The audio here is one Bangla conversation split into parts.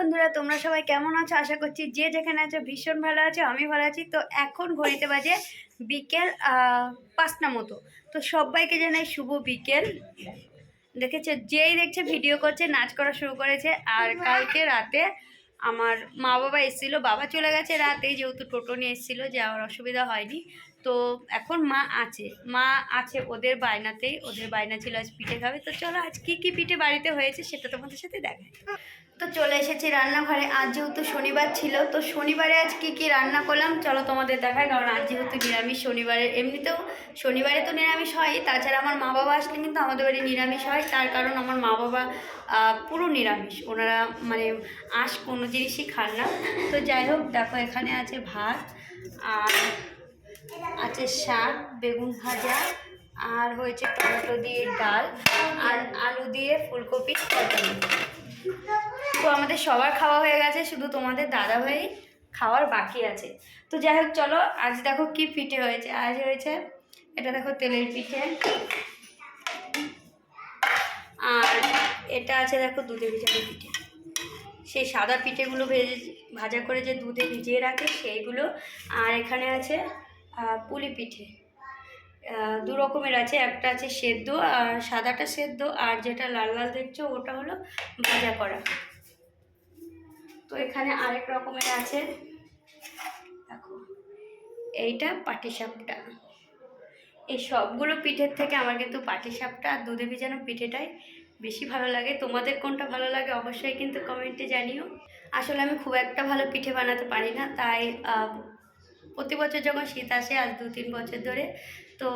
বন্ধুরা, তোমরা সবাই কেমন আছো? আশা করছি যে যেখানে আছো ভীষণ ভালো আছো। আমি ভালো আছি। তো এখন ঘড়িতে বাজে বিকেল 5টা মতো। তো সবাইকে জানাই শুভ বিকেল। দেখেছে, যেই দেখছে ভিডিও করছে, নাচ করা শুরু করেছে। আর কালকে রাতে আমার মা বাবা এসেছিলো, বাবা চলে গেছে রাতেই, যেহেতু টোটো নিয়ে এসেছিলো, যাওয়ার অসুবিধা হয়নি। তো এখন মা আছে ওদের বায়নাতেই, ওদের বায়না ছিল আজ পিঠে খাবে। তো চলো আজ কী পিঠে বাড়িতে হয়েছে সেটা তোমাদের সাথে দেখাই। তো চলে এসেছি রান্নাঘরে। আজ যেহেতু শনিবার ছিল, তো শনিবারে আজ কী রান্না করলাম চলো তোমাদের দেখাই। কারণ আজ যেহেতু নিরামিষ, শনিবারে এমনিতেও শনিবারে তো নিরামিষ হয়, তাছাড়া আমার মা বাবা আসলে কিন্তু আমাদের বাড়ি নিরামিষ হয়। তার কারণ আমার মা বাবা পুরো নিরামিষ, ওনারা মানে কোনো জিনিসই খান না। তো যাই হোক, দেখো এখানে আছে ভাত, আর আছে শাক, বেগুন ভাজা, আর হয়েছে টমেটো দিয়ে ডাল, আর আলু দিয়ে ফুলকপি তরকারি। তো আমাদের সবার খাওয়া হয়ে গেছে, শুধু তোমাদের দাদাভাই খাওয়ার বাকি আছে। তো যাই হোক চলো, আজ দেখো কি পিঠে হয়েছে। আজ হয়েছে এটা দেখো তেলের পিঠে, আর এটা আছে দেখো দুধে ভিজানো পিঠে, সেই সাদা পিঠেগুলো ভাজা করে যে দুধে ভিজিয়ে রাখে সেইগুলো। আর এখানে আছে পুলি পিঠে, দু রকমের আছে, একটা আছে সেদ্ধ, আর সাদাটা সেদ্ধ, আর যেটা লাল লাল দেখছো ওটা হলো ভাজা করা। তো এখানে আরেক রকমের আছে, দেখো এইটা পাটিসাপটা। এই সবগুলো পিঠের থেকে আমার কিন্তু পাটিসাপটা আর দুধে ভিজানো পিঠেটাই বেশি ভালো লাগে। তোমাদের কোনটা ভালো লাগে অবশ্যই কিন্তু কমেন্টে জানিও। আসলে আমি খুব একটা ভালো পিঠে বানাতে পারি না, তাই প্রতি বছর যখন শীত আসে, আজ 2-3 বছর ধরে, তো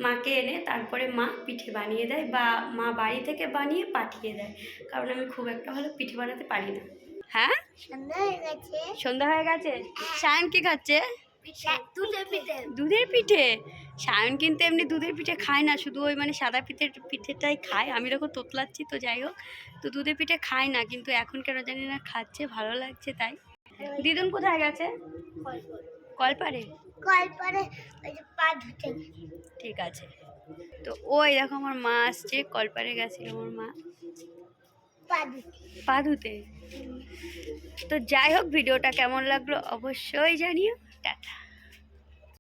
মাকে এনে তারপরে মা পিঠে বানিয়ে দেয়, বা মা বাড়ি থেকে বানিয়ে পাঠিয়ে দেয়, কারণ আমি খুব একটা ভালো পিঠে বানাতে পারি না। হ্যাঁ, সন্ধ্যা হয়ে গেছে। সায়ন কি খাচ্ছে? দুধের পিঠে। সায়ন কিন্তু এমনি দুধের পিঠে খায় না, শুধু ওই মানে সাদা পিঠেটাই খায়। আমি দেখো তোতলাচ্ছি, তো যাই হোক, তো দুধের পিঠে খায় না, কিন্তু এখন কেন জানি না খাচ্ছে, ভালো লাগছে তাই। দিদুন কোথায় গেছে? কলপারে। ঠিক আছে। তো ওই দেখো আমার মা আসছে, কলপারে গেছিল আমার মা পা ধুতে। তো যাই হোক, ভিডিওটা কেমন লাগলো অবশ্যই জানিও। টাটা।